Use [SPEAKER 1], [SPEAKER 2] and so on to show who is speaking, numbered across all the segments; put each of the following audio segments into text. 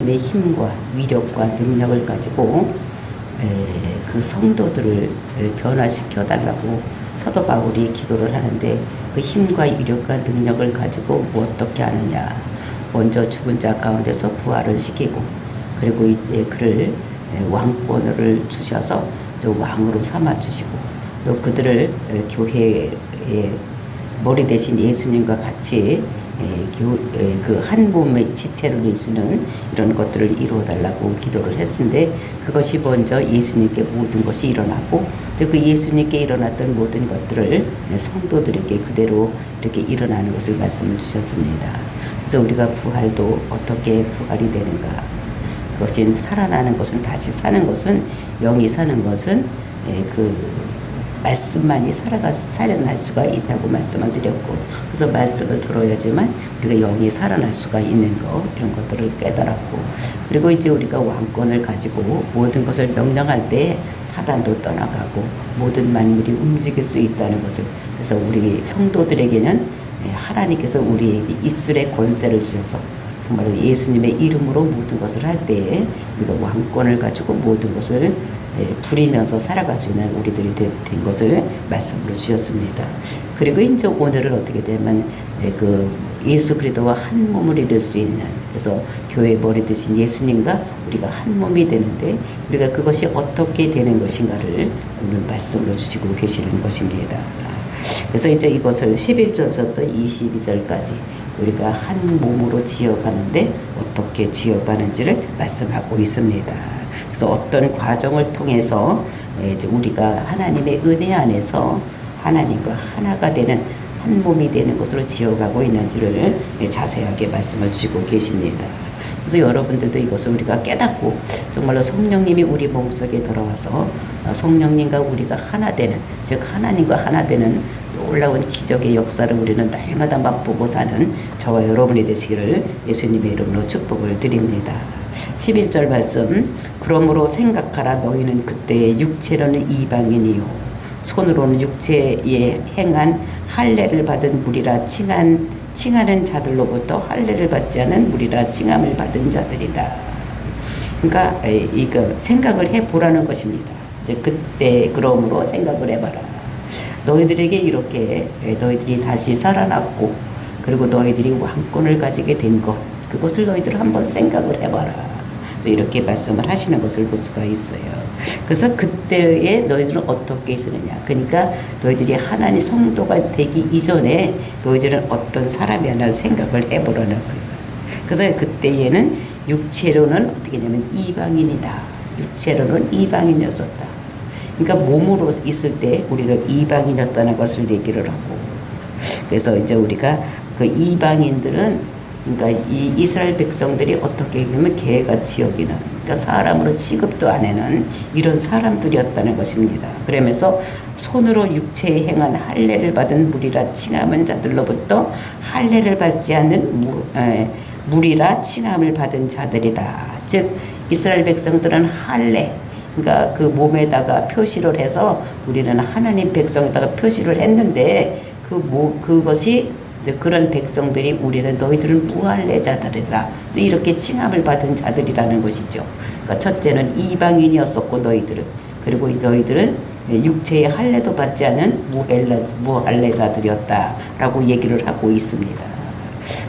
[SPEAKER 1] 하나님의 힘과 위력과 능력을 가지고 그 성도들을 변화시켜 달라고 사도 바울이 기도를 하는데, 그 힘과 위력과 능력을 가지고 뭐 어떻게 하느냐. 먼저 죽은 자 가운데서 부활을 시키고, 그리고 이제 그를 왕권을 주셔서 또 왕으로 삼아 주시고, 또 그들을 교회의 머리 대신 예수님과 같이 그 한 몸의 지체를 이루는 이런 것들을 이루어 달라고 기도를 했는데, 그것이 먼저 예수님께 모든 것이 일어나고, 또 그 예수님께 일어났던 모든 것들을 성도들에게 그대로 이렇게 일어나는 것을 말씀을 주셨습니다. 그래서 우리가 부활도 어떻게 부활이 되는가? 그것이 살아나는 것은, 다시 사는 것은, 영이 사는 것은 그 말씀만이 살아날 수가 있다고 말씀을 드렸고, 그래서 말씀을 들어야지만 우리가 영이 살아날 수가 있는 거, 이런 것들을 깨달았고, 그리고 이제 우리가 왕권을 가지고 모든 것을 명령할 때 사단도 떠나가고 모든 만물이 움직일 수 있다는 것을, 그래서 우리 성도들에게는 하나님께서 우리에게 입술의 권세를 주셔서 정말로 예수님의 이름으로 모든 것을 할 때에 우리가 왕권을 가지고 모든 것을 부리면서 살아갈 수 있는 우리들이 된 것을 말씀으로 주셨습니다. 그리고 이제 오늘은 어떻게 되면 그 예수 그리스도와 한 몸을 이룰 수 있는, 그래서 교회 머리 되신 예수님과 우리가 한 몸이 되는데, 우리가 그것이 어떻게 되는 것인가를 오늘 말씀으로 주시고 계시는 것입니다. 그래서 이제 이것을 11절부터 22절까지 우리가 한 몸으로 지어가는데 어떻게 지어가는지를 말씀하고 있습니다. 그래서 어떤 과정을 통해서 이제 우리가 하나님의 은혜 안에서 하나님과 하나가 되는 한 몸이 되는 것으로 지어가고 있는지를 자세하게 말씀을 주시고 계십니다. 그래서 여러분들도 이것을 우리가 깨닫고 정말로 성령님이 우리 몸속에 들어와서 성령님과 우리가 하나 되는, 즉 하나님과 하나 되는 놀라운 기적의 역사를 우리는 날마다 맛보고 사는 저와 여러분이 되시기를 예수님의 이름으로 축복을 드립니다. 11절 말씀, 그러므로 생각하라. 너희는 그때 육체로는 이방인이요 손으로는 육체에 행한 할례를 받은 무리라 칭하는 자들로부터 할례를 받지 않은 무리라 칭함을 받은 자들이다. 그러니까 이거 생각을 해보라는 것입니다. 이제 그때 그러므로 생각을 해봐라. 너희들에게 이렇게 너희들이 다시 살아났고, 그리고 너희들이 왕권을 가지게 된 것, 그것을 너희들 한번 생각을 해봐라. 이렇게 말씀을 하시는 것을 볼 수가 있어요. 그래서 그때에 너희들은 어떻게 있었느냐. 그러니까 너희들이 하나님 성도가 되기 이전에 너희들은 어떤 사람이었나 생각을 해보라는 거예요. 그래서 그때에는 육체로는 어떻게 하냐면 이방인이다. 육체로는 이방인이었었다. 그러니까 몸으로 있을 때 우리는 이방인이었다는 것을 얘기를 하고, 그래서 이제 우리가 그 이방인들은, 그러니까 이 이스라엘 백성들이 어떻게 보면 개같이 여기는, 그러니까 사람으로 취급도 안 하는 이런 사람들이었다는 것입니다. 그러면서 손으로 육체에 행한 할례를 받은 무리라 칭함은 자들로부터 할례를 받지 않는 무리라 칭함을 받은 자들이다. 즉 이스라엘 백성들은 할례, 그러니까 그 몸에다가 표시를 해서 우리는 하나님 백성에다가 표시를 했는데, 그것이 이제 그런 백성들이 우리는 너희들은 무할례자들이다. 또 이렇게 칭함을 받은 자들이라는 것이죠. 그러니까 첫째는 이방인이었었고 너희들은, 그리고 너희들은 육체의 할례도 받지 않은 무할례자들이었다라고 얘기를 하고 있습니다.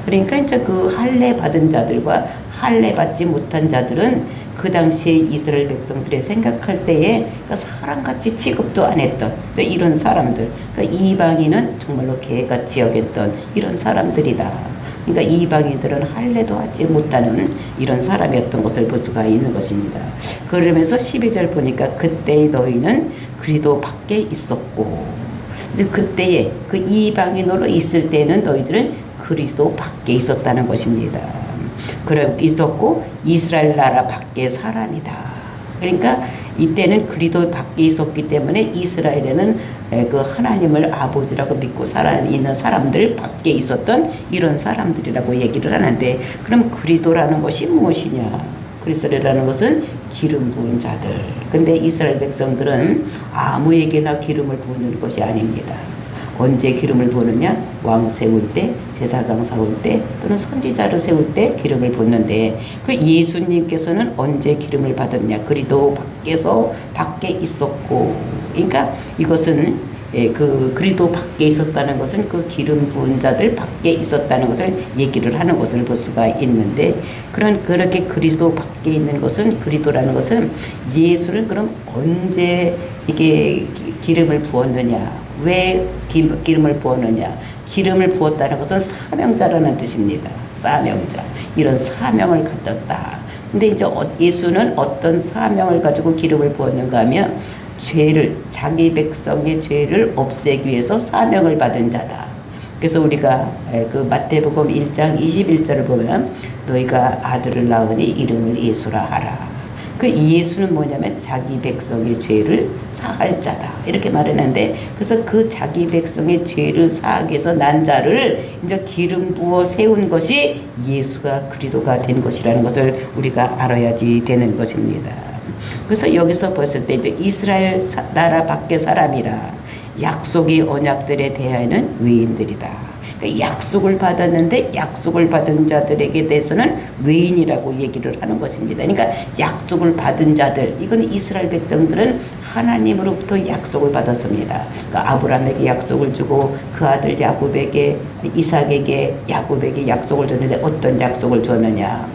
[SPEAKER 1] 그러니까 이제 그 할례 받은 자들과 할례 받지 못한 자들은 그 당시에 이스라엘 백성들이 생각할 때에 그러니까 사람같이 취급도 안 했던 이런 사람들, 그러니까 이방인은 정말로 개같이 여겼던 이런 사람들이다. 그러니까 이방인들은 할례도 하지 못하는 이런 사람이었던 것을 볼 수가 있는 것입니다. 그러면서 12절 보니까 그때 너희는 그리스도 밖에 있었고, 근데 그때에 그 이방인으로 있을 때는 너희들은 그리스도 밖에 있었다는 것입니다. 그래 있었고 이스라엘 나라 밖의 사람이다. 그러니까 이때는 그리스도 밖에 있었기 때문에 이스라엘에는 그 하나님을 아버지라고 믿고 살아있는 사람들 밖에 있었던 이런 사람들이라고 얘기를 하는데, 그럼 그리스도라는 것이 무엇이냐? 그리스도라는 것은 기름 부은 자들. 근데 이스라엘 백성들은 아무에게나 기름을 부는 것이 아닙니다. 언제 기름을 부느냐? 왕 세울 때, 제사장 세울 때, 또는 선지자를 세울 때 기름을 붓는데, 그 예수님께서는 언제 기름을 받았냐? 그리도 밖에 있었고, 그러니까 이것은 그 그리도 밖에 있었다는 것은 그 기름 부은 자들 밖에 있었다는 것을 얘기를 하는 것을 볼 수가 있는데, 그렇게 그리스도 밖에 있는 것은, 그리도라는 것은 예수는 그럼 언제 이게 기름을 부었느냐? 왜 기름을 부었느냐? 기름을 부었다는 것은 사명자라는 뜻입니다. 사명자. 이런 사명을 가졌다. 근데 이제 예수는 어떤 사명을 가지고 기름을 부었는가 하면, 자기 백성의 죄를 없애기 위해서 사명을 받은 자다. 그래서 우리가 그 마태복음 1장 21절을 보면, 너희가 아들을 낳으니 이름을 예수라 하라. 그 예수는 뭐냐면 자기 백성의 죄를 사할 자다, 이렇게 말했는데, 그래서 그 자기 백성의 죄를 사하기 위해서 난 자를 이제 기름 부어 세운 것이 예수가 그리스도가 된 것이라는 것을 우리가 알아야지 되는 것입니다. 그래서 여기서 봤을 때 이제 이스라엘 나라 밖의 사람이라, 약속의 언약들에 대하여는 외인들이다. 그러니까 약속을 받았는데 약속을 받은 자들에게 대해서는 외인이라고 얘기를 하는 것입니다. 그러니까 약속을 받은 자들, 이건 이스라엘 백성들은 하나님으로부터 약속을 받았습니다. 그러니까 아브라함에게 약속을 주고 그 아들 야곱에게, 이삭에게, 야곱에게 약속을 줬는데 어떤 약속을 줬느냐?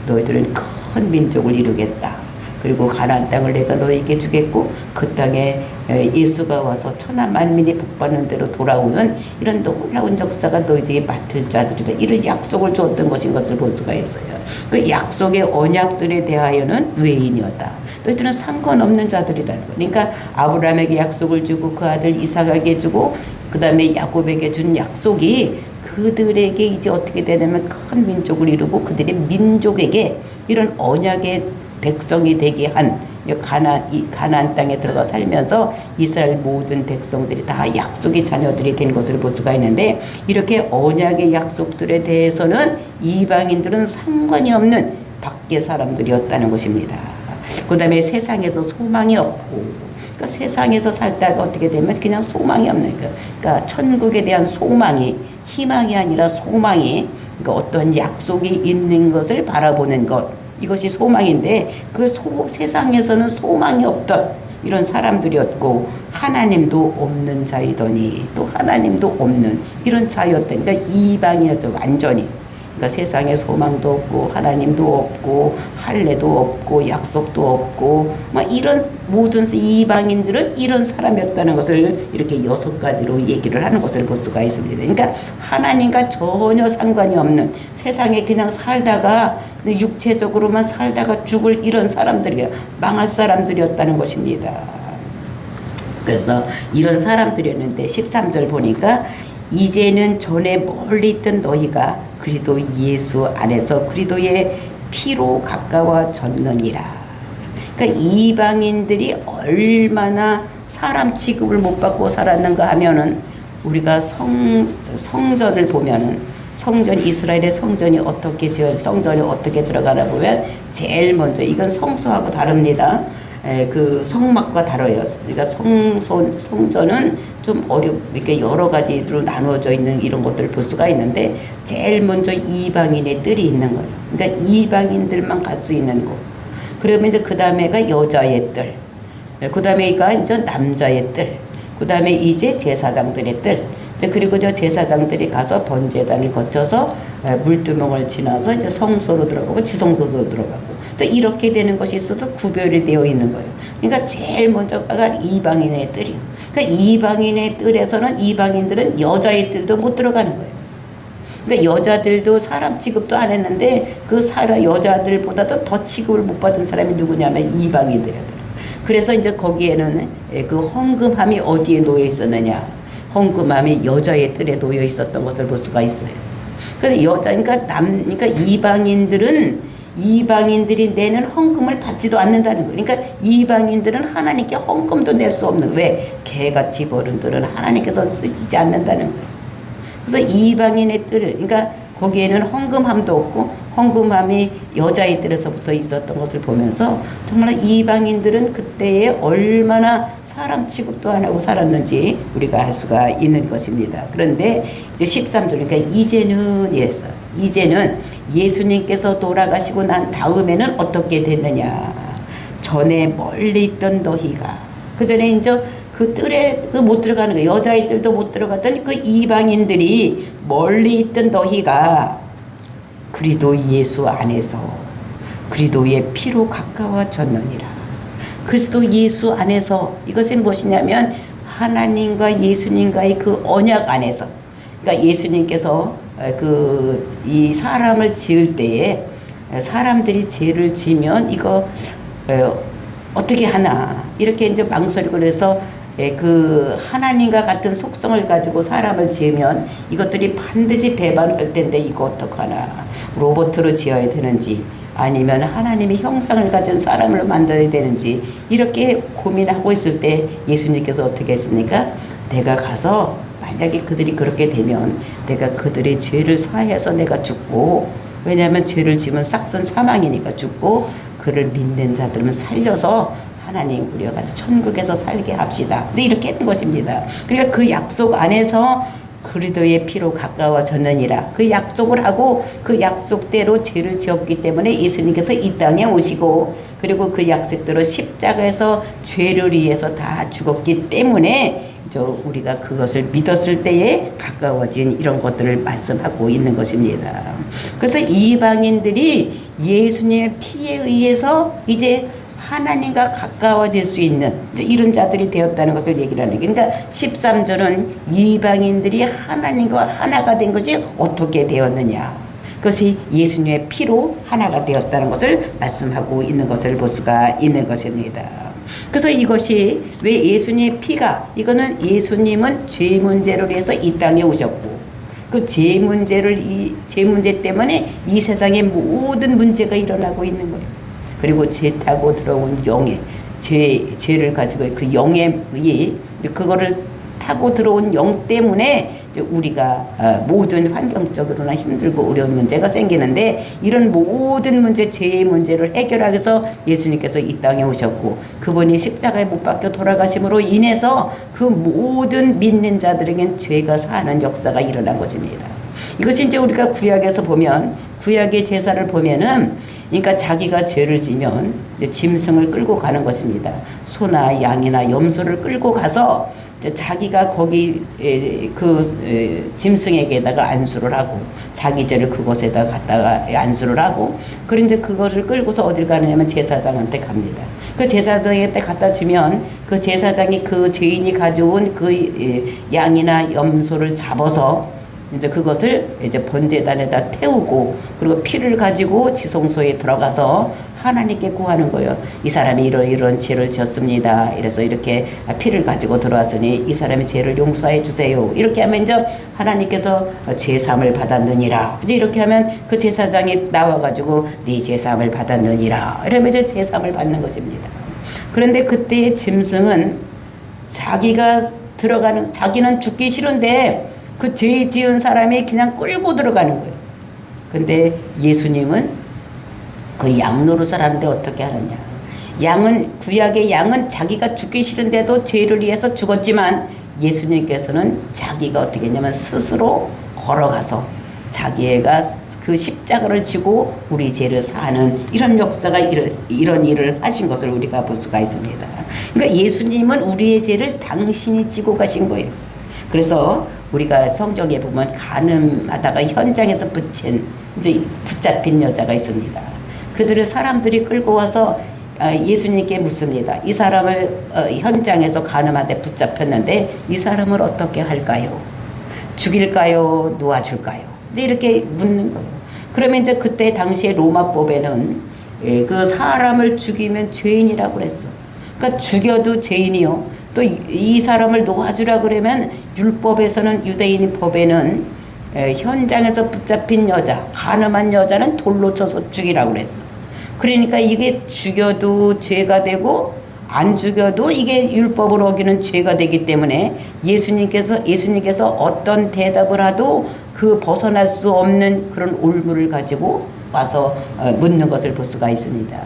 [SPEAKER 1] 너희들은 큰 민족을 이루겠다. 그리고 가나안 땅을 내가 너희에게 주겠고, 그 땅에 예수가 와서 천하 만민이 복받는 대로 돌아오는 이런 놀라운 역사가 너희들이 맡을 자들이다. 이런 약속을 주었던 것인 것을 볼 수가 있어요. 그 약속의 언약들에 대하여는 외인이었다. 너희들은 상관없는 자들이라는 거예요. 그러니까 아브라함에게 약속을 주고 그 아들 이삭에게 주고 그 다음에 야곱에게 준 약속이 그들에게 이제 어떻게 되냐면 큰 민족을 이루고 그들의 민족에게 이런 언약의 백성이 되게 한 가나안 땅에 들어가 살면서 이스라엘 모든 백성들이 다 약속의 자녀들이 된 것을 볼 수가 있는데, 이렇게 언약의 약속들에 대해서는 이방인들은 상관이 없는 밖의 사람들이었다는 것입니다. 그 다음에 세상에서 소망이 없고, 그러니까 세상에서 살다가 어떻게 되면 그냥 소망이 없는 거예요. 그러니까 천국에 대한 소망이, 희망이 아니라 소망이, 그러니까 어떤 약속이 있는 것을 바라보는 것, 이것이 소망인데, 그 세상에서는 소망이 없던 이런 사람들이었고, 하나님도 없는 자이더니 또 하나님도 없는 이런 자였던, 그러니까 이방인이었던, 완전히. 그러니까 세상에 소망도 없고 하나님도 없고 할례도 없고 약속도 없고 막 이런 모든 이방인들은 이런 사람이었다는 것을 이렇게 6가지로 얘기를 하는 것을 볼 수가 있습니다. 그러니까 하나님과 전혀 상관이 없는 세상에 그냥 살다가 육체적으로만 살다가 죽을 이런 사람들이, 망할 사람들이었다는 것입니다. 그래서 이런 사람들이었는데 13절 보니까, 이제는 전에 멀리 있던 너희가 그리스도 예수 안에서 그리스도의 피로 가까워졌느니라. 그러니까 이방인들이 얼마나 사람 취급을 못 받고 살았는가 하면은, 우리가 성전을 보면은, 이스라엘의 성전이 어떻게 성전이 어떻게 들어가나 보면, 제일 먼저, 이건 성소하고 다릅니다. 그 성막과 다뤄요. 그러니까 성전은 좀 이렇게 여러 가지로 나누어져 있는 이런 것들을 볼 수가 있는데, 제일 먼저 이방인의 뜰이 있는 거예요. 그러니까 이방인들만 갈 수 있는 곳. 그러면 이제 그 다음에가 여자의 뜰, 그 다음에가 이제 남자의 뜰, 그 다음에 이제 제사장들의 뜰. 그리고 저 제사장들이 가서 번제단을 거쳐서 물두멍을 지나서 이제 성소로 들어가고 지성소로 들어가고, 또 이렇게 되는 것이 있어도 구별이 되어 있는 거예요. 그러니까 제일 먼저가 이방인의 뜰이에요. 그러니까 이방인의 뜰에서는 이방인들은 여자의 뜰도 못 들어가는 거예요. 그러니까 여자들도 사람 취급도 안 했는데, 그 여자들보다도 더 취급을 못 받은 사람이 누구냐면 이방인들이었더라고요. 그래서 이제 거기에는 그 헌금함이 어디에 놓여 있었느냐? 헌금함이 여자의 뜰에 놓여 있었던 것을 볼 수가 있어요. 그래서 그러니까 이방인들이 내는 헌금을 받지도 않는다는 거예요. 그러니까 이방인들은 하나님께 헌금도 낼 수 없는, 왜? 개같이 버른들은 하나님께서 쓰시지 않는다는 거예요. 그래서 이방인의 뜰을, 그러니까 거기에는 헌금함도 없고 헌금함이 여자아이들에서부터 있었던 것을 보면서 정말 이방인들은 그때에 얼마나 사람 취급도 안 하고 살았는지 우리가 알 수가 있는 것입니다. 그런데 이제 13절, 그러니까 이제는 이랬어요. 이제는 예수님께서 돌아가시고 난 다음에는 어떻게 됐느냐. 전에 멀리 있던 너희가, 그 전에 이제 그 뜰에 못 들어가는 거예요. 여자아이들도 못 들어갔던 그 이방인들이 멀리 있던 너희가 그리스도 예수 안에서 그리스도의 피로 가까워졌느니라. 그리스도 예수 안에서, 이것은 무엇이냐면 하나님과 예수님과의 그 언약 안에서, 그러니까 예수님께서 이 사람을 지을 때에 사람들이 죄를 지면 이거 어떻게 하나 이렇게 이제 망설이고, 그래서 그 하나님과 같은 속성을 가지고 사람을 지으면 이것들이 반드시 배반할 텐데 이거 어떡하나, 로봇으로 지어야 되는지 아니면 하나님의 형상을 가진 사람을 만들어야 되는지 이렇게 고민하고 있을 때 예수님께서 어떻게 했습니까? 내가 가서 만약에 그들이 그렇게 되면 내가 그들의 죄를 사해서 내가 죽고, 왜냐하면 죄를 지면 싹선 사망이니까 죽고, 그를 믿는 자들은 살려서 하나님 우리와 같이 천국에서 살게 합시다. 이렇게 했던 것입니다. 그러니까 그 약속 안에서 그리스도의 피로 가까워졌느니라. 그 약속을 하고 그 약속대로 죄를 지었기 때문에 예수님께서 이 땅에 오시고, 그리고 그 약속대로 십자가에서 죄를 위해서 다 죽었기 때문에 우리가 그것을 믿었을 때에 가까워진 이런 것들을 말씀하고 있는 것입니다. 그래서 이방인들이 예수님의 피에 의해서 이제 하나님과 가까워질 수 있는 이런 자들이 되었다는 것을 얘기를 하는 게, 그러니까 13절은 이방인들이 하나님과 하나가 된 것이 어떻게 되었느냐, 그것이 예수님의 피로 하나가 되었다는 것을 말씀하고 있는 것을 볼 수가 있는 것입니다. 그래서 이것이 왜 예수님의 피가, 이거는 예수님은 죄 문제를 위해서 이 땅에 오셨고, 그 죄 문제 때문에 이 세상에 모든 문제가 일어나고 있는 거예요. 그리고 죄 타고 들어온 영의 죄를 가지고 그 영의 그거를 타고 들어온 영 때문에 우리가 모든 환경적으로나 힘들고 어려운 문제가 생기는데, 이런 모든 문제, 죄의 문제를 해결하기 위해서 예수님께서 이 땅에 오셨고, 그분이 십자가에 못 박혀 돌아가심으로 인해서 그 모든 믿는 자들에겐 죄가 사는 역사가 일어난 것입니다. 이것이 이제 우리가 구약에서 보면, 구약의 제사를 보면은, 그러니까 자기가 죄를 지면 이제 짐승을 끌고 가는 것입니다. 소나 양이나 염소를 끌고 가서 자기가 거기 짐승에게다가 안수를 하고, 자기 죄를 그곳에다 갖다가 안수를 하고, 그리고 이제 그것을 끌고서 어딜 가느냐면 제사장한테 갑니다. 그 제사장한테 갖다 주면 그 제사장이 그 죄인이 가져온 그 양이나 염소를 잡아서 이제 그것을 이제 번제단에다 태우고, 그리고 피를 가지고 지성소에 들어가서 하나님께 구하는 거예요. 이 사람이 이런 죄를 지었습니다. 이래서 이렇게 피를 가지고 들어왔으니 이 사람의 죄를 용서해 주세요. 이렇게 하면 이제 하나님께서 죄사함을 받았느니라. 이제 이렇게 하면 그 제사장이 나와가지고 네 죄사함을 받았느니라. 이러면 이제 죄사함을 받는 것입니다. 그런데 그때의 짐승은 자기는 죽기 싫은데 그 죄 지은 사람이 그냥 끌고 들어가는 거예요. 근데 예수님은 그 양 노릇을 하는데 어떻게 하느냐. 구약의 양은 자기가 죽기 싫은데도 죄를 위해서 죽었지만, 예수님께서는 자기가 어떻게 했냐면 스스로 걸어가서 자기가 그 십자가를 지고 우리 죄를 사하는 이런 역사가 이런 일을 하신 것을 우리가 볼 수가 있습니다. 그러니까 예수님은 우리의 죄를 당신이 지고 가신 거예요. 그래서 우리가 성경에 보면 간음하다가 현장에서 붙잡힌 여자가 있습니다. 그들을 사람들이 끌고 와서 예수님께 묻습니다. 이 사람을 현장에서 간음하되 붙잡혔는데 이 사람을 어떻게 할까요? 죽일까요? 놓아줄까요? 이렇게 묻는 거예요. 그러면 이제 그때 당시에 로마법에는 그 사람을 죽이면 죄인이라고 그랬어. 그러니까 죽여도 죄인이요. 또 이 사람을 놓아주라 그러면 율법에서는, 유대인 법에는 현장에서 붙잡힌 여자, 간음한 여자는 돌로 쳐서 죽이라고 그랬어. 그러니까 이게 죽여도 죄가 되고 안 죽여도 이게 율법을 어기는 죄가 되기 때문에 예수님께서 어떤 대답을 하도 그 벗어날 수 없는 그런 올무를 가지고 와서 묻는 것을 볼 수가 있습니다.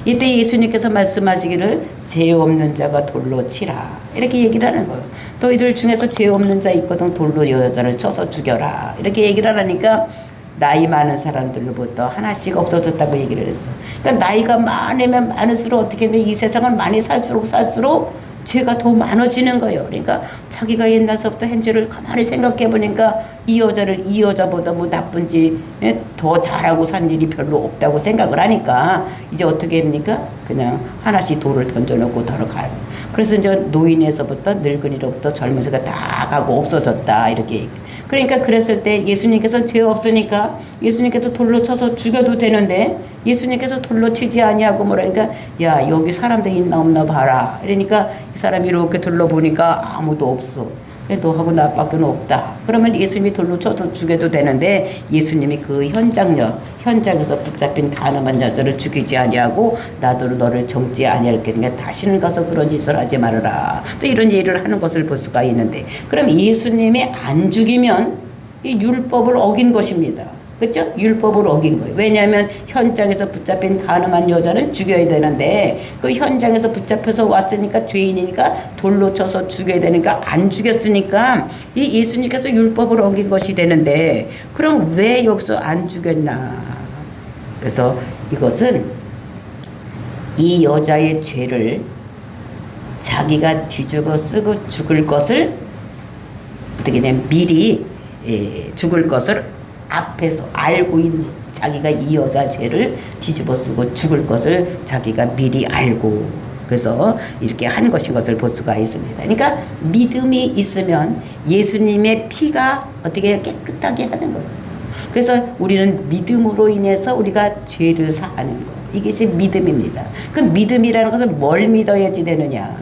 [SPEAKER 1] 이때 예수님께서 말씀하시기를 죄 없는 자가 돌로 치라 이렇게 얘기를 하는 거예요. 너희들 중에서 죄 없는 자 있거든 돌로 여자를 쳐서 죽여라 이렇게 얘기를 하니까 나이 많은 사람들로부터 하나씩 없어졌다고 얘기를 했어. 그러니까 나이가 많으면 많을수록 어떻게 하면 이 세상을 많이 살수록 죄가 더 많아지는 거예요. 그러니까 자기가 옛날서부터 한 죄를 가만히 생각해 보니까 이 여자보다 뭐 나쁜지 더 잘하고 산 일이 별로 없다고 생각을 하니까 이제 어떻게 합니까? 그냥 하나씩 돌을 던져놓고 걸어가요. 그래서 이제 노인에서부터 늙은이로부터 젊은이가 다 가고 없어졌다 이렇게 얘기해요. 그러니까 그랬을 때 예수님께서 죄 없으니까 예수님께서 돌로 쳐서 죽여도 되는데 예수님께서 돌로 치지 아니하고 뭐라니까 야 여기 사람들이 있나 없나 봐라 이러니까 이 사람이 이렇게 둘러보니까 아무도 없어. 너하고 나밖에 없다. 그러면 예수님이 돌로 쳐서 죽여도 되는데 예수님이 그 현장에서 붙잡힌 가늠한 여자를 죽이지 아니하고 나도 너를 정지 아니할 게니까 다시는 가서 그런 짓을 하지 말아라. 또 이런 예를 하는 것을 볼 수가 있는데 그럼 예수님이 안 죽이면 이 율법을 어긴 것입니다. 그렇죠? 율법을 어긴 거예요. 왜냐하면 현장에서 붙잡힌 가늠한 여자는 죽여야 되는데 그 현장에서 붙잡혀서 왔으니까 죄인이니까 돌로 쳐서 죽여야 되니까 안 죽였으니까 이 예수님께서 율법을 어긴 것이 되는데 그럼 왜 여기서 안 죽였나? 그래서 이것은 이 여자의 죄를 자기가 뒤집어 쓰고 죽을 것을 어떻게 되냐면 미리 죽을 것을 앞에서 알고 있는 자기가 이 여자 죄를 뒤집어 쓰고 죽을 것을 자기가 미리 알고 그래서 이렇게 한 것인 것을 볼 수가 있습니다. 그러니까 믿음이 있으면 예수님의 피가 어떻게 깨끗하게 하는 거예요. 그래서 우리는 믿음으로 인해서 우리가 죄를 사하는 거 이것이 믿음입니다. 그 믿음이라는 것은 뭘 믿어야지 되느냐.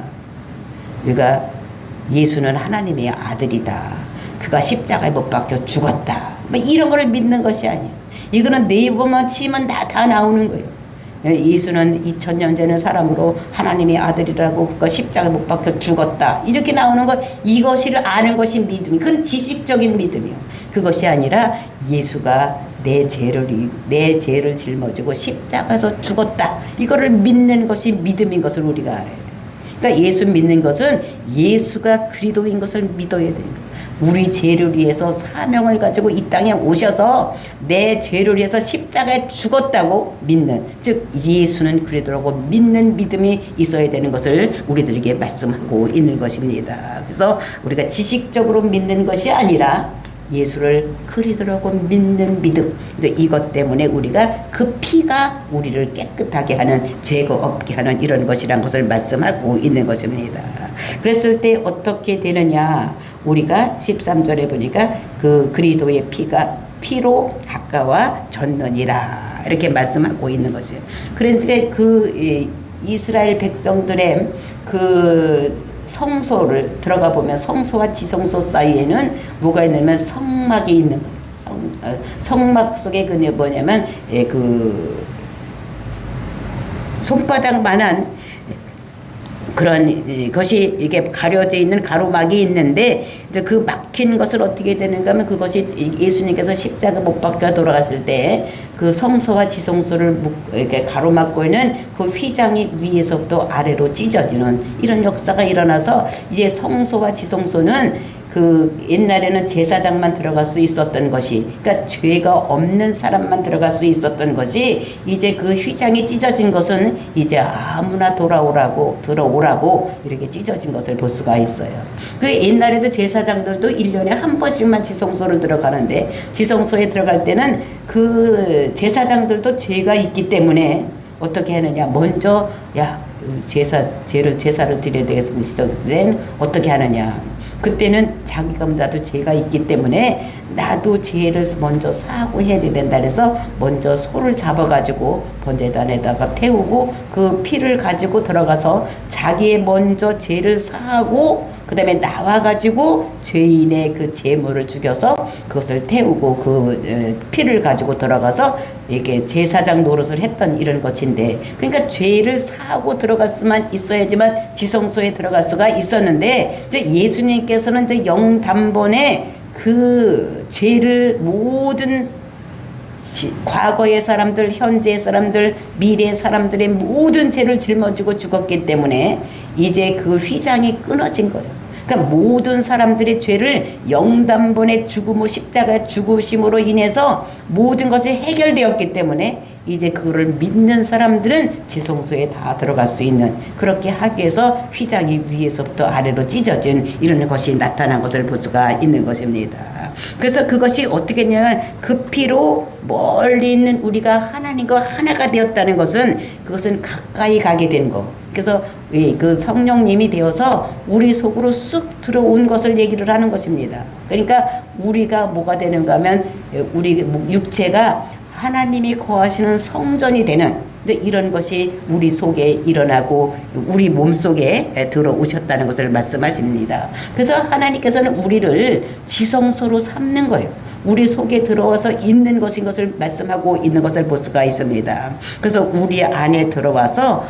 [SPEAKER 1] 우리가 예수는 하나님의 아들이다. 그가 십자가에 못 박혀 죽었다. 뭐 이런 거를 믿는 것이 아니에요. 이거는 네이버만 치면 다 나오는 거예요. 예수는 2000년 전의 사람으로 하나님의 아들이라고 그가 십자가에 못 박혀 죽었다. 이렇게 나오는 것 이것을 아는 것이 믿음이 그건 지식적인 믿음이요. 그것이 아니라 예수가 내 죄를 짊어지고 십자가에서 죽었다. 이거를 믿는 것이 믿음인 것을 우리가 알아야 돼요. 그러니까 예수 믿는 것은 예수가 그리스도인 것을 믿어야 되는 거예요. 우리 죄를 위해서 사명을 가지고 이 땅에 오셔서 내 죄를 위해서 십자가에 죽었다고 믿는 즉 예수는 그리스도라고 믿는 믿음이 있어야 되는 것을 우리들에게 말씀하고 있는 것입니다. 그래서 우리가 지식적으로 믿는 것이 아니라 예수를 그리스도라고 믿는 믿음 이것 때문에 우리가 그 피가 우리를 깨끗하게 하는 죄가 없게 하는 이런 것이란 것을 말씀하고 있는 것입니다. 그랬을 때 어떻게 되느냐 우리가 13절에 보니까 그 그리스도의 피로 가까워졌느니라 이렇게 말씀하고 있는 것이에요. 그러니까 그 이스라엘 백성들의 그 성소를 들어가 보면 성소와 지성소 사이에는 뭐가 있냐면 성막이 있는 거예요. 성막 속에 그 뭐냐면 그 손바닥만한 그런 것이 이렇게 가려져 있는 가로막이 있는데 이제 그 막힌 것을 어떻게 되는가 하면 그것이 예수님께서 십자가 못 박혀 돌아갔을 때 그 성소와 지성소를 이렇게 가로막고 있는 그 휘장이 위에서부터 아래로 찢어지는 이런 역사가 일어나서 이제 성소와 지성소는 그 옛날에는 제사장만 들어갈 수 있었던 것이 그러니까 죄가 없는 사람만 들어갈 수 있었던 것이 이제 그 휘장이 찢어진 것은 이제 아무나 들어오라고 이렇게 찢어진 것을 볼 수가 있어요. 그 옛날에도 제사장들도 1년에 한 번씩만 지성소를 들어가는데 지성소에 들어갈 때는 그 제사장들도 죄가 있기 때문에 어떻게 하느냐 먼저 제사를 드려야 되겠으면 어떻게 하느냐 그때는 자기가 나도 죄가 있기 때문에 나도 죄를 먼저 사하고 해야 된다 그래서 먼저 소를 잡아가지고 번제단에다가 태우고 그 피를 가지고 들어가서 자기의 먼저 죄를 사하고 그 다음에 나와가지고 죄인의 그 제물을 죽여서 그것을 태우고 그 피를 가지고 들어가서 이렇게 제사장 노릇을 했던 이런 것인데 그러니까 죄를 사하고 들어갈 수만 있어야지만 지성소에 들어갈 수가 있었는데 이제 예수님께서는 이제 영단번에 그 죄를 모든 과거의 사람들, 현재의 사람들, 미래의 사람들의 모든 죄를 짊어지고 죽었기 때문에 이제 그 휘장이 끊어진 거예요. 그러니까 모든 사람들의 죄를 영단번에 죽음의 십자가 죽으심으로 인해서 모든 것이 해결되었기 때문에 이제 그거를 믿는 사람들은 지성소에 다 들어갈 수 있는, 그렇게 하기 위해서 휘장이 위에서부터 아래로 찢어진 이런 것이 나타난 것을 볼 수가 있는 것입니다. 그래서 그것이 어떻게 했냐면 그 피로 멀리 있는 우리가 하나님과 하나가 되었다는 것은 그것은 가까이 가게 된 거. 그래서 그 성령님이 되어서 우리 속으로 쑥 들어온 것을 얘기를 하는 것입니다. 그러니까 우리가 뭐가 되는가 하면 우리 육체가 하나님이 거하시는 성전이 되는 이런 것이 우리 속에 일어나고 우리 몸속에 들어오셨다는 것을 말씀하십니다. 그래서 하나님께서는 우리를 지성소로 삼는 거예요. 우리 속에 들어와서 있는 것인 것을 말씀하고 있는 것을 볼 수가 있습니다. 그래서 우리 안에 들어와서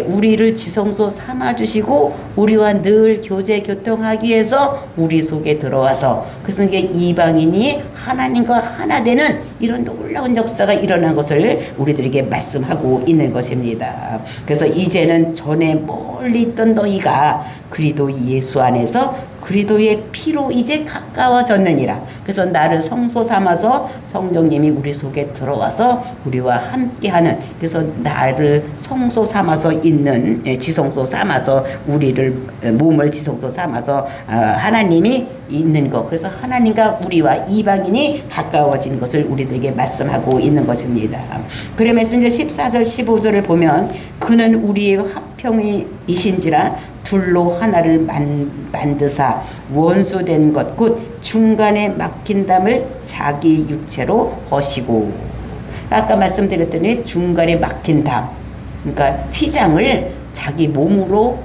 [SPEAKER 1] 우리를 지성소 삼아주시고 우리와 늘 교제 교통하기 위해서 우리 속에 들어와서, 그래서 이게 이방인이 하나님과 하나 되는 이런 놀라운 역사가 일어난 것을 우리들에게 말씀하고 있는 것입니다. 그래서 이제는 전에 멀리 있던 너희가 그리스도 예수 안에서 그리스도의 피로 이제 가까워졌느니라. 그래서 나를 성소 삼아서 성령님이 우리 속에 들어와서 우리와 함께하는, 그래서 나를 성소 삼아서 있는 지성소 삼아서 우리를 몸을 지성소 삼아서 하나님이 있는 것, 그래서 하나님과 우리와 이방인이 가까워진 것을 우리들에게 말씀하고 있는 것입니다. 그러면서 이제 14절 15절을 보면 그는 우리의 화평이신지라 둘로 하나를 만드사 원수된 것 곧 중간에 막힌 담을 자기 육체로 허시고, 아까 말씀드렸더니 중간에 막힌 담, 그러니까 휘장을 자기 몸으로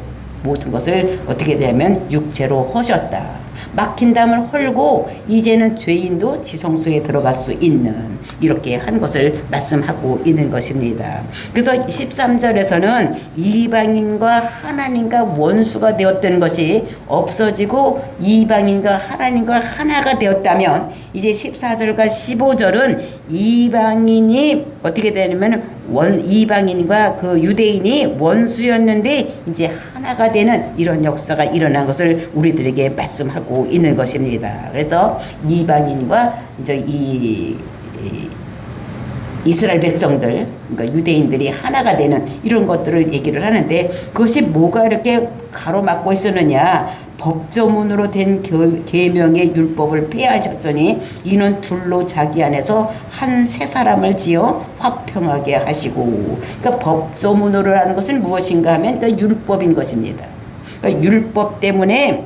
[SPEAKER 1] 모든 것을 어떻게 되냐면 육체로 허셨다. 막힌 담을 헐고 이제는 죄인도 지성소에 들어갈 수 있는, 이렇게 한 것을 말씀하고 있는 것입니다. 그래서 13절에서는 이방인과 하나님과 원수가 되었던 것이 없어지고 이방인과 하나님과 하나가 되었다면, 이제 14절과 15절은 이방인이 어떻게 되냐면 이방인과 그 유대인이 원수였는데 이제 하나가 되는 이런 역사가 일어난 것을 우리들에게 말씀하고 있는 것입니다. 그래서 이방인과 이제 이스라엘 백성들, 그러니까 유대인들이 하나가 되는 이런 것들을 얘기를 하는데, 그것이 뭐가 이렇게 가로막고 있었느냐. 법조문으로 된 계명의 율법을 폐하셨으니 이는 둘로 자기 안에서 한 세 사람을 지어 화평하게 하시고, 그러니까 법조문으로 하는 것은 무엇인가 하면 그 율법인 것입니다. 그러니까 율법 때문에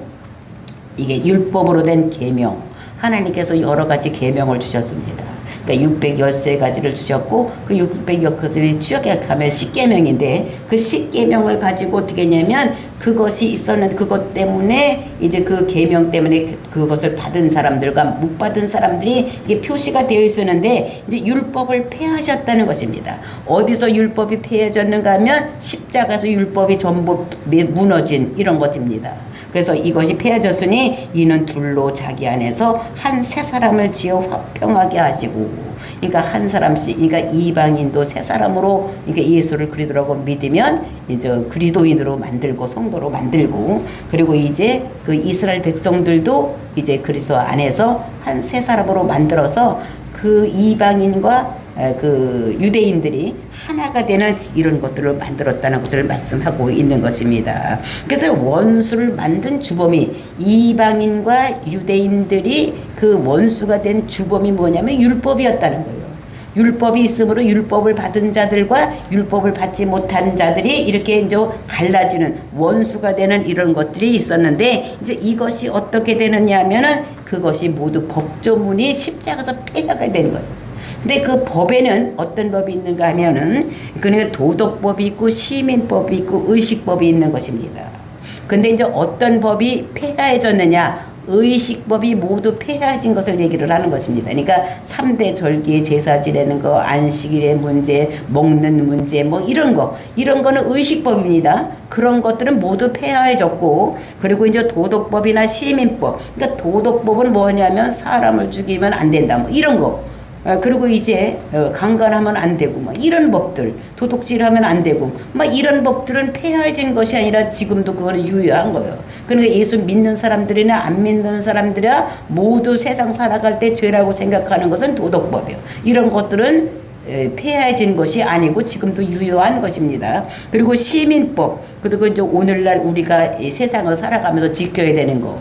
[SPEAKER 1] 이게 율법으로 된 계명, 하나님께서 여러 가지 계명을 주셨습니다. 그러니까 613가지를 주셨고 그 613가지를 추적하면 10계명인데 그 10계명을 가지고 어떻게 했냐면 그것이 있었는데 그것 때문에 이제 그 계명 때문에 그것을 받은 사람들과 못 받은 사람들이 이게 표시가 되어 있었는데 이제 율법을 폐하셨다는 것입니다. 어디서 율법이 폐해졌는가 하면 십자가에서 율법이 전부 무너진 이런 것입니다. 그래서 이것이 폐해졌으니 이는 둘로 자기 안에서 한 세 사람을 지어 화평하게 하시고, 그러니까 한 사람씩, 그러니까 이방인도 세 사람으로 그러니까 예수를 그리스도라고 믿으면 이제 그리스도인으로 만들고 성도로 만들고, 그리고 이제 그 이스라엘 백성들도 이제 그리스도 안에서 한 세 사람으로 만들어서 그 이방인과 그 유대인들이 하나가 되는 이런 것들을 만들었다는 것을 말씀하고 있는 것입니다. 그래서 원수를 만든 주범이 이방인과 유대인들이 그 원수가 된 주범이 뭐냐면 율법이었다는 거예요. 율법이 있으므로 율법을 받은 자들과 율법을 받지 못한 자들이 이렇게 이제 갈라지는 원수가 되는 이런 것들이 있었는데, 이제 이것이 어떻게 되느냐 하면은 그것이 모두 법조문이 십자가에서 폐하가 되는 거예요. 근데 그 법에는 어떤 법이 있는가 하면은 그는 도덕법이 있고 시민법이 있고 의식법이 있는 것입니다. 근데 이제 어떤 법이 폐하해졌느냐, 의식법이 모두 폐하해진 것을 얘기를 하는 것입니다. 그러니까 3대 절기에 제사 지내는 거, 안식일의 문제, 먹는 문제, 뭐 이런 거는 의식법입니다. 그런 것들은 모두 폐하해졌고, 그리고 이제 도덕법이나 시민법, 그러니까 도덕법은 뭐냐면 사람을 죽이면 안 된다, 뭐 이런 거. 그리고 이제 강간하면 안 되고 막 이런 법들, 도둑질하면 안 되고 막 이런 법들은 폐하해진 것이 아니라 지금도 그거는 유효한 거예요. 그러니까 예수 믿는 사람들이나 안 믿는 사람들이나 모두 세상 살아갈 때 죄라고 생각하는 것은 도덕법이에요. 이런 것들은 폐하해진 것이 아니고 지금도 유효한 것입니다. 그리고 시민법, 그리고 이제 오늘날 우리가 이 세상을 살아가면서 지켜야 되는 거,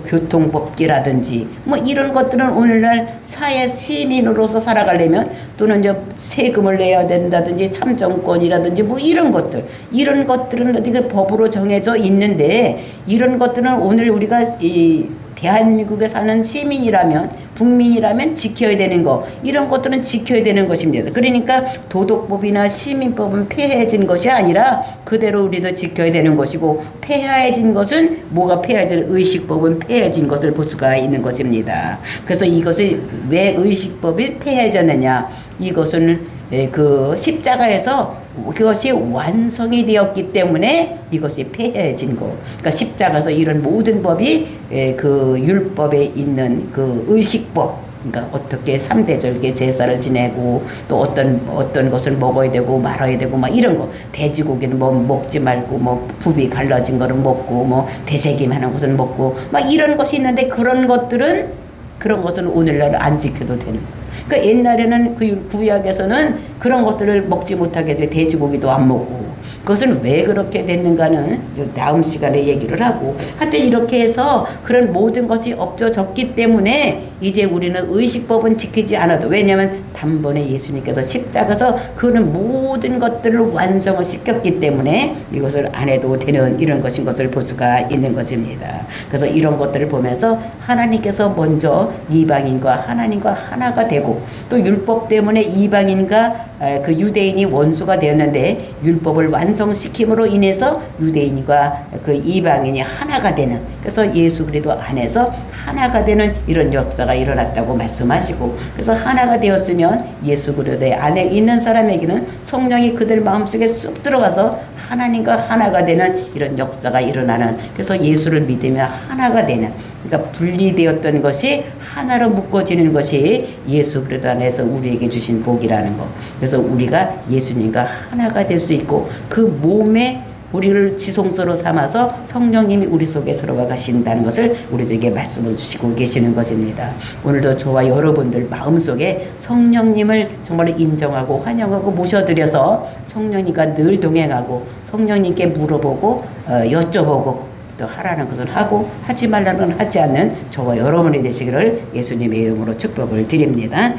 [SPEAKER 1] 교통법규라든지 뭐 이런 것들은 오늘날 사회 시민으로서 살아가려면 또는 이제 세금을 내야 된다든지 참정권이라든지 뭐 이런 것들은 어떻게 법으로 정해져 있는데 이런 것들은 오늘 우리가 이 대한민국에 사는 시민이라면 국민이라면 지켜야 되는 거, 이런 것들은 지켜야 되는 것입니다. 그러니까 도덕법이나 시민법은 폐해진 것이 아니라 그대로 우리도 지켜야 되는 것이고, 폐해진 것은 뭐가 폐해진, 의식법은 폐해진 것을 볼 수가 있는 것입니다. 그래서 이것이 왜 의식법이 폐해졌느냐, 이것은 그 십자가에서 그것이 완성이 되었기 때문에 이것이 폐해진 거. 그러니까 십자가에서 이런 모든 법이 그 율법에 있는 그 의식법, 그러니까 어떻게 3대 절개 제사를 지내고 또 어떤 것을 먹어야 되고 말아야 되고 막 이런 거, 돼지고기는 뭐 먹지 말고 뭐 굽이 갈라진 거를 먹고 뭐 되새김하는 것을 먹고 막 이런 것이 있는데 그런 것은 오늘날 안 지켜도 되는 거예요. 그러니까 옛날에는 그 구약에서는 그런 것들을 먹지 못하게 해서 돼지고기도 안 먹고, 그것은 왜 그렇게 됐는가는 다음 시간에 얘기를 하고, 하여튼 이렇게 해서 그런 모든 것이 없어졌기 때문에 이제 우리는 의식법은 지키지 않아도, 왜냐하면 단번에 예수님께서 십자가에서 그런 모든 것들을 완성을 시켰기 때문에 이것을 안 해도 되는 이런 것인 것을 볼 수가 있는 것입니다. 그래서 이런 것들을 보면서 하나님께서 먼저 이방인과 하나님과 하나가 되고, 또 율법 때문에 이방인과 그 유대인이 원수가 되었는데 율법을 완성시킴으로 인해서 유대인과 그 이방인이 하나가 되는, 그래서 예수 그리스도 안에서 하나가 되는 이런 역사가 일어났다고 말씀하시고, 그래서 하나가 되었으면 예수 그리스도 안에 있는 사람에게는 성령이 그들 마음속에 쑥 들어가서 하나님과 하나가 되는 이런 역사가 일어나는, 그래서 예수를 믿으면 하나가 되는, 그러니까 분리되었던 것이 하나로 묶어지는 것이 예수 그리스도 안에서 우리에게 주신 복이라는 것. 그래서 우리가 예수님과 하나가 될 수 있고 그 몸에 우리를 지성소로 삼아서 성령님이 우리 속에 들어가 가신다는 것을 우리들에게 말씀을 주시고 계시는 것입니다. 오늘도 저와 여러분들 마음속에 성령님을 정말 인정하고 환영하고 모셔드려서 성령님과 늘 동행하고 성령님께 물어보고 여쭤보고 또 하라는 것을 하고 하지 말라는 건 하지 않는 저와 여러분이 되시기를 예수님의 이름으로 축복을 드립니다.